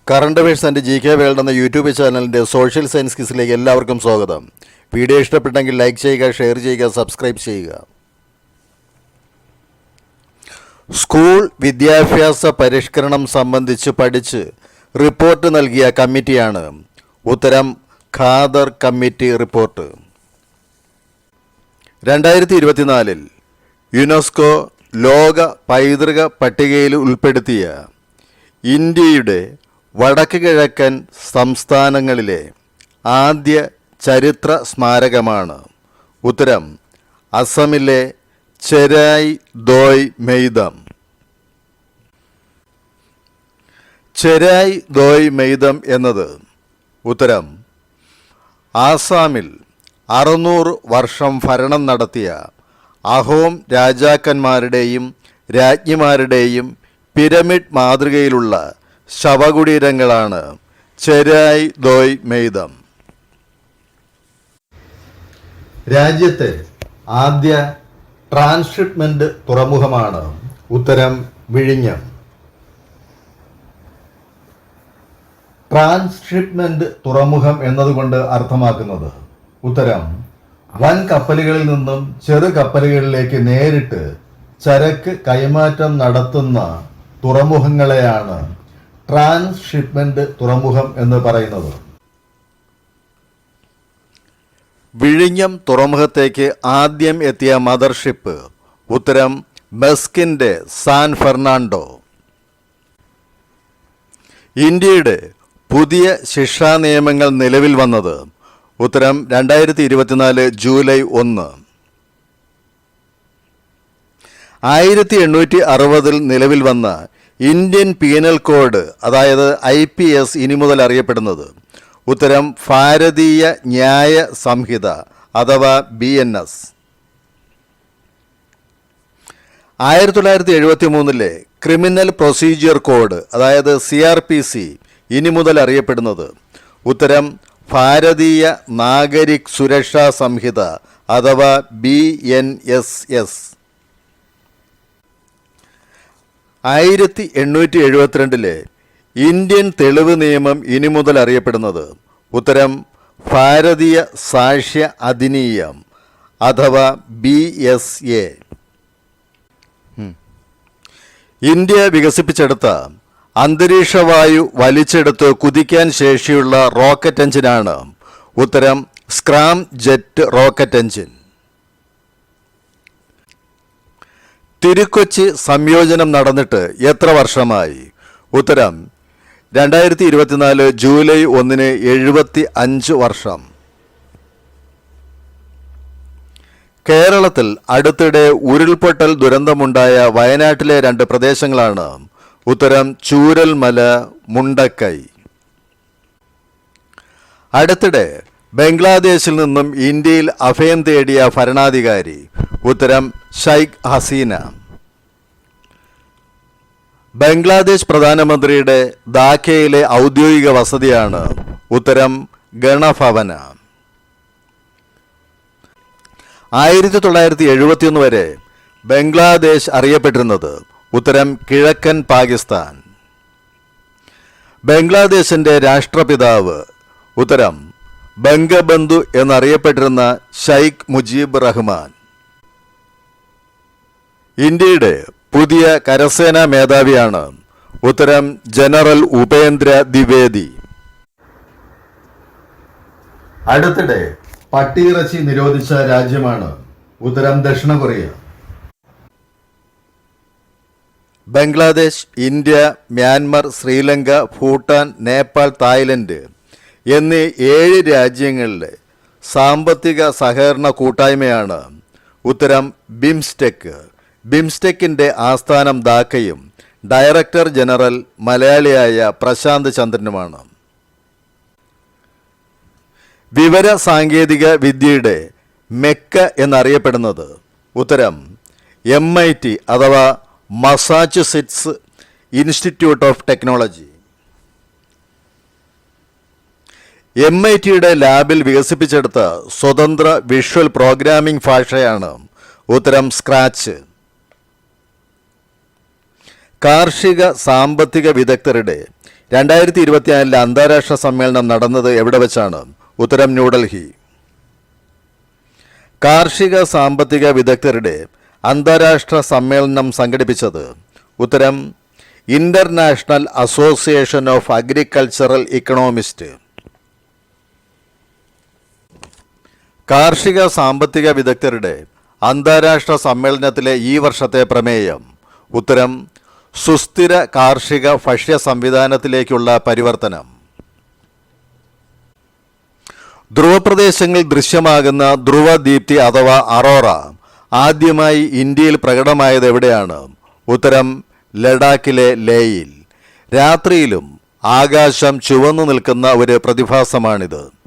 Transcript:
Current affairs and G K world എന്ന YouTube ചാനലിൻ്റെ social science ക്വിസിലേക്ക് എല്ലാവർക്കും സ്വാഗതം. വീഡിയോ ഇഷ്ടപ്പെട്ടെങ്കിൽ ലൈക്ക് ചെയ്യുക, ഷെയർ ചെയ്യുക, സബ്സ്ക്രൈബ് ചെയ്യുക. സ്കൂൾ വിദ്യാഭ്യാസ പരിഷ്കരണം സംബന്ധിച്ച് പഠിച്ച് റിപ്പോർട്ട് നൽകിയ കമ്മിറ്റിയാണ് ഉത്തരം ഖാദർ കമ്മിറ്റി റിപ്പോർട്ട്. 2024 യുനെസ്കോ ലോക പൈതൃക പട്ടികയിൽ ഉൾപ്പെടുത്തിയ ഇന്ത്യയുടെ വടക്ക് കിഴക്കൻ സംസ്ഥാനങ്ങളിലെ ആദ്യ ചരിത്ര സ്മാരകമാണ് ഉത്തരം അസമിലെ ചെരായ് ദോയ് മെയ്തം. ചെരായ് ദോയ് മെയ്തം എന്നത് ഉത്തരം ആസാമിൽ 600 വർഷം ഭരണം നടത്തിയ അഹോം രാജാക്കന്മാരുടെയും രാജ്ഞിമാരുടെയും പിരമിഡ് മാതൃകയിലുള്ള ശവകുടീരങ്ങളാണ് ചെരായ് ദോയ് മെയ്തം. രാജ്യത്തെ ആദ്യ ട്രാൻസ്ഷിപ്മെന്റ് തുറമുഖമാണ് ഉത്തരം വിഴിഞ്ഞം. ട്രാൻസ്ഷിപ്മെന്റ് തുറമുഖം എന്നതുകൊണ്ട് അർത്ഥമാക്കുന്നത് ഉത്തരം വൻ കപ്പലുകളിൽ നിന്നും ചെറു കപ്പലുകളിലേക്ക് നേരിട്ട് ചരക്ക് കൈമാറ്റം നടത്തുന്ന തുറമുഖങ്ങളെയാണ് ട്രാൻസ്ഷിപ്മെന്റ് തുറമുഖം എന്ന് പറയുന്നത്. വിഴിഞ്ഞം തുറമുഖത്തേക്ക് ആദ്യം എത്തിയ മദർഷിപ്പ് ഉത്തരം മെസ്കിൻ്റെ സാൻ ഫെർണാണ്ടോ. ഇന്ത്യയുടെ പുതിയ ശിക്ഷാ നിയമങ്ങൾ നിലവിൽ വന്നത് ഉത്തരം 2024 ജൂലൈ 1. 1860 നിലവിൽ വന്ന ഇന്ത്യൻ പീനൽ കോഡ്, അതായത് IPS, ഇനി മുതൽ അറിയപ്പെടുന്നത് ഉത്തരം ഭാരതീയ ന്യായ സംഹിത അഥവാ BNS. 1973 ക്രിമിനൽ പ്രൊസീജിയർ കോഡ്, അതായത് CRPC, ഇനി മുതൽ അറിയപ്പെടുന്നത് ഉത്തരം ഭാരതീയ നാഗരിക് സുരക്ഷാ സംഹിത അഥവാ BNSS. 1872 ഇന്ത്യൻ തെളിവ് നിയമം ഇനി മുതൽ അറിയപ്പെടുന്നത് ഉത്തരം ഭാരതീയ സാക്ഷ്യ അധിനിയം അഥവാ BSA. ഇന്ത്യ വികസിപ്പിച്ചെടുത്ത അന്തരീക്ഷവായു വലിച്ചെടുത്ത് കുതിക്കാൻ ശേഷിയുള്ള റോക്കറ്റ് എഞ്ചിനാണ് ഉത്തരം Scram jet rocket engine. Thiru-Kochi സംയോജനം നടന്നിട്ട് എത്ര വർഷമായി? ഉത്തരം 2024 ജൂലൈ 1 75 വർഷം. കേരളത്തിൽ അടുത്തിടെ ഉരുൾപൊട്ടൽ ദുരന്തമുണ്ടായ വയനാട്ടിലെ 2 പ്രദേശങ്ങളാണ് ഉത്തരം ചൂരൽമല, മുണ്ടക്കൈ. അടുത്തിടെ ബംഗ്ലാദേശിൽ നിന്നും ഇന്ത്യയിൽ അഭയം തേടിയ ഭരണാധികാരി ഉത്തരം ഷെയ്ഖ് ഹസീന. ബംഗ്ലാദേശ് പ്രധാനമന്ത്രിയുടെ ധാക്കയിലെ ഔദ്യോഗിക വസതിയാണ് ഉത്തരം ഗണഭവന. 1971 വരെ ബംഗ്ലാദേശ് അറിയപ്പെട്ടിരുന്നത് ഉത്തരം കിഴക്കൻ പാകിസ്ഥാൻ. ബംഗ്ലാദേശിൻ്റെ രാഷ്ട്രപിതാവ് ഉത്തരം ബംഗബന്ധു എന്നറിയപ്പെട്ടിരുന്ന ഷെയ്ഖ് മുജീബ് റഹ്മാൻ. ഇന്ത്യയുടെ പുതിയ കരസേനാ മേധാവിയാണ് ഉത്തരം ജനറൽ ഉപേന്ദ്ര ദ്വിവേദി. അടുത്തിടെ പട്ടിയിറച്ചി നിരോധിച്ച രാജ്യമാണ് ഉത്തരം ദക്ഷിണ Korea. Bangladesh, India, Myanmar, Sri Lanka, Bhutan, Nepal, Thailand എന്നീ 7 രാജ്യങ്ങളിലെ സാമ്പത്തിക സഹകരണ കൂട്ടായ്മയാണ് ഉത്തരം ബിംസ്റ്റെക്. ബിംസ്റ്റെക്കിൻ്റെ ആസ്ഥാനം ധാക്കയും ഡയറക്ടർ ജനറൽ മലയാളിയായ പ്രശാന്ത് ചന്ദ്രനുമാണ്. വിവര സാങ്കേതിക വിദ്യയുടെ മെക്ക എന്നറിയപ്പെടുന്നത് ഉത്തരം MIT അഥവാ മസാച്യുസെറ്റ്സ് ഇൻസ്റ്റിറ്റ്യൂട്ട് ഓഫ് ടെക്നോളജി. MITയുടെ ലാബിൽ വികസിപ്പിച്ചെടുത്ത സ്വതന്ത്ര വിഷ്വൽ പ്രോഗ്രാമിംഗ് ഭാഷയാണ് ഉത്തരം സ്ക്രാച്ച്. കാർഷിക സാമ്പത്തിക വിദഗ്ധരുടെ 2024 അന്താരാഷ്ട്ര സമ്മേളനം നടന്നത് എവിടെ വെച്ചാണ്? ഉത്തരം ന്യൂഡൽഹി. കാർഷിക സാമ്പത്തിക വിദഗ്ധരുടെ അന്താരാഷ്ട്ര സമ്മേളനം സംഘടിപ്പിച്ചത്? ഉത്തരം international association of agricultural Economist. കാർഷിക സാമ്പത്തിക വിദഗ്ധരുടെ അന്താരാഷ്ട്ര സമ്മേളനത്തിലെ ഈ വർഷത്തെ പ്രമേയം? ഉത്തരം സുസ്ഥിര കാർഷിക ഭക്ഷ്യ സംവിധാനത്തിലേക്കുള്ള പരിവർത്തനം. ധ്രുവപ്രദേശങ്ങളിൽ ദൃശ്യമാകുന്ന ധ്രുവദീപ്തി അഥവാ അറോറ ആദ്യമായി ഇന്ത്യയിൽ പ്രകടമായത് എവിടെയാണ്? ഉത്തരം ലഡാക്കിലെ ലേയിൽ. രാത്രിയിലും ആകാശം ചുവന്നു നിൽക്കുന്ന ഒരു പ്രതിഭാസമാണിത്.